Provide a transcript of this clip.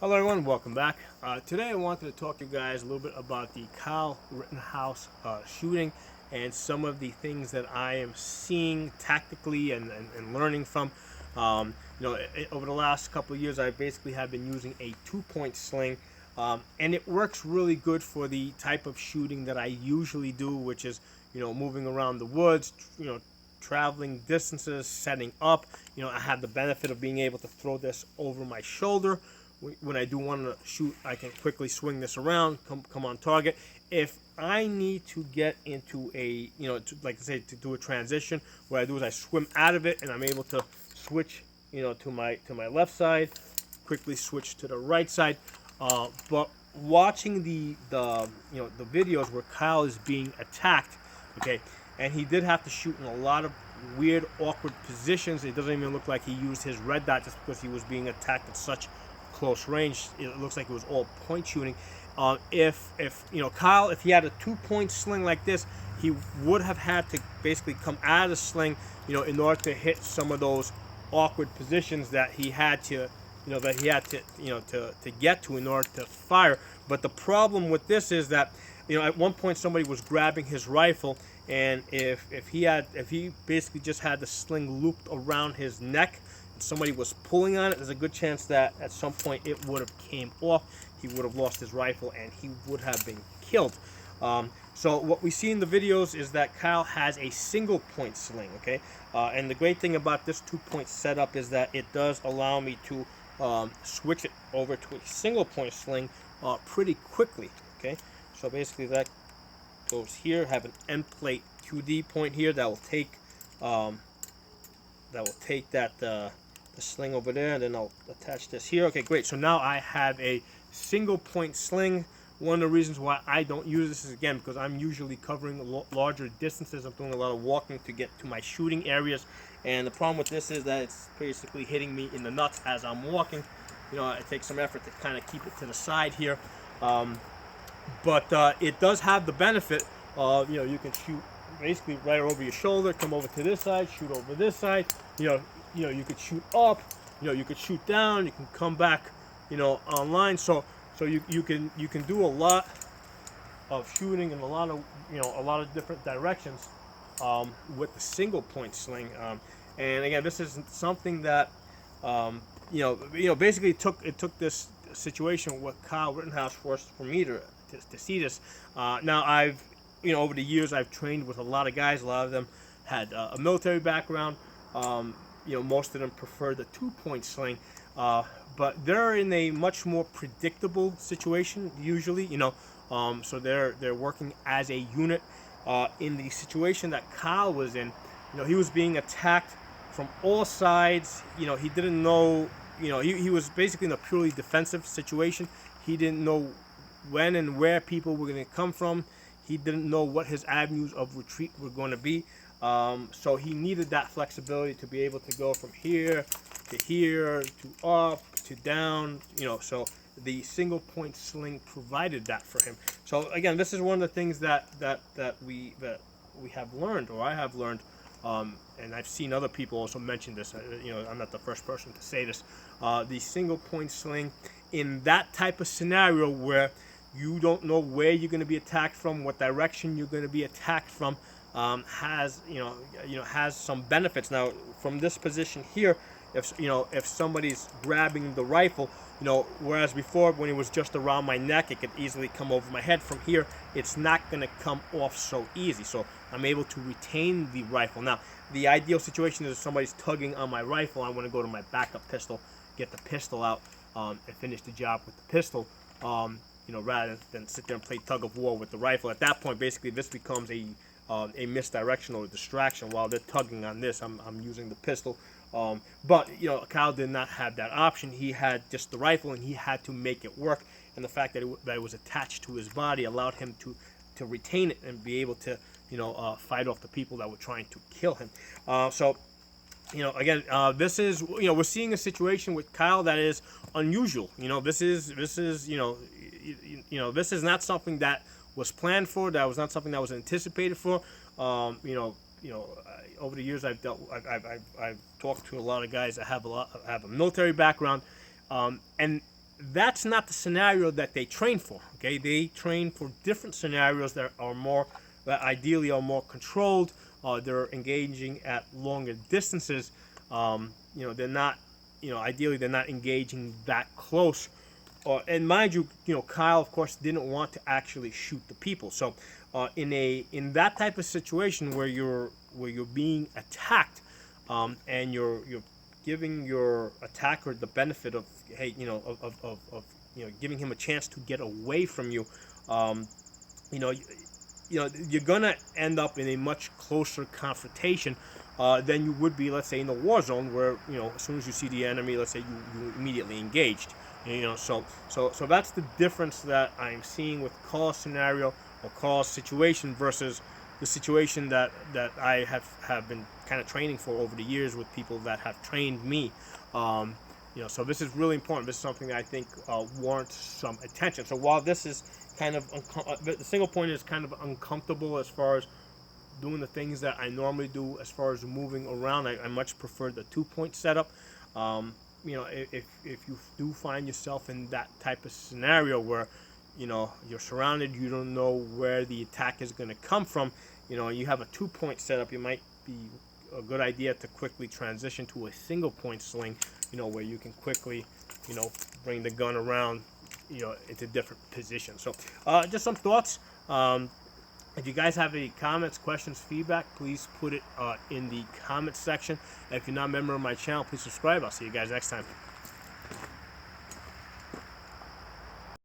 Hello everyone, welcome back. Today I wanted to talk to you guys a little bit about the Kyle Rittenhouse shooting and some of the things that I am seeing tactically and learning from. Over the last couple of years I basically have been using a 2-point sling, and it works really good for the type of shooting that I usually do, which is, moving around the woods, traveling distances, setting up. I have the benefit of being able to throw this over my shoulder. When I do want to shoot, I can quickly swing this around, come on target. If I need to get into a, like I say, to do a transition, what I do is I swim out of it and I'm able to switch, to my left side, quickly switch to the right side. But watching the videos where Kyle is being attacked, okay, and he did have to shoot in a lot of weird, awkward positions. It doesn't even look like he used his red dot just because he was being attacked at such close range. It looks like it was all point shooting. If Kyle, if he had a 2-point sling like this, he would have had to basically come out of the sling, in order to hit some of those awkward positions that he had to, to get to in order to fire. But the problem with this is that, at one point somebody was grabbing his rifle, and if he basically just had the sling looped around his neck, somebody was pulling on it, there's a good chance that at some point it would have came off. He would have lost his rifle and he would have been killed. So what we see in the videos is that Kyle has a single point sling, okay? And the great thing about this 2-point setup is that it does allow me to switch it over to a single point sling pretty quickly, okay? So basically that goes here, have an end plate QD point here that will take the sling over there, and then I'll attach this here. Okay, great. So now I have a single point sling. One of the reasons why I don't use this is, again, because I'm usually covering larger distances. I'm doing a lot of walking to get to my shooting areas, and the problem with this is that it's basically hitting me in the nuts as I'm walking. It takes some effort to kind of keep it to the side here, but it does have the benefit of, you can shoot basically right over your shoulder, come over to this side, shoot over this side. You could shoot up, you could shoot down, you can come back, online. So you can do a lot of shooting in a lot of different directions with the single point sling. And again, this is something that basically it took this situation with Kyle Rittenhouse for me to see this. Now I've over the years I've trained with a lot of guys. A lot of them had a military background. Most of them prefer the 2-point sling, but they're in a much more predictable situation usually. So they're working as a unit. In the situation that Kyle was in, he was being attacked from all sides. He didn't know. He was basically in a purely defensive situation. He didn't know when and where people were going to come from. He didn't know what his avenues of retreat were going to be. So he needed that flexibility to be able to go from here to up to down. So the single point sling provided that for him. So again, this is one of the things that we have learned, or I have learned, and I've seen other people also mention this. I'm not the first person to say this. The single point sling in that type of scenario where you don't know where you're going to be attacked from, what direction you're going to be attacked from, has some benefits. Now, from this position here, if somebody's grabbing the rifle, whereas before when it was just around my neck, it could easily come over my head. From here, it's not going to come off so easy. So I'm able to retain the rifle. Now, the ideal situation is if somebody's tugging on my rifle, I want to go to my backup pistol, get the pistol out, and finish the job with the pistol. Rather than sit there and play tug of war with the rifle. At that point, basically, this becomes a misdirection or a distraction. While they're tugging on this, I'm using the pistol. But Kyle did not have that option. He had just the rifle, and he had to make it work. And the fact that it was attached to his body allowed him to retain it and be able to fight off the people that were trying to kill him. Again, this is we're seeing a situation with Kyle that is unusual. This is not something that was planned for. That was not something that was anticipated for. Over the years I've talked to a lot of guys that have a military background, and that's not the scenario that they train for. Okay, they train for different scenarios that are more, that ideally are more controlled. They're engaging at longer distances. They're not, ideally they're not engaging that close. And mind you, Kyle, of course, didn't want to actually shoot the people. So, in that type of situation where you're being attacked, and you're giving your attacker the benefit of, hey, giving him a chance to get away from you, you know, you're gonna end up in a much closer confrontation than you would be, let's say, in the war zone, where as soon as you see the enemy, let's say you immediately engaged. So that's the difference that I'm seeing with call scenario or call situation versus the situation that I have been kind of training for over the years with people that have trained me. So this is really important. This is something that I think warrants some attention. So while this is kind of the single point is kind of uncomfortable as far as doing the things that I normally do as far as moving around, I much prefer the 2-point setup. If you do find yourself in that type of scenario where you're surrounded, you don't know where the attack is going to come from, you have a 2-point setup, it might be a good idea to quickly transition to a single point sling, where you can quickly bring the gun around into different positions. So just some thoughts. If you guys have any comments, questions, feedback, please put it in the comments section. If you're not a member of my channel, please subscribe. I'll see you guys next time.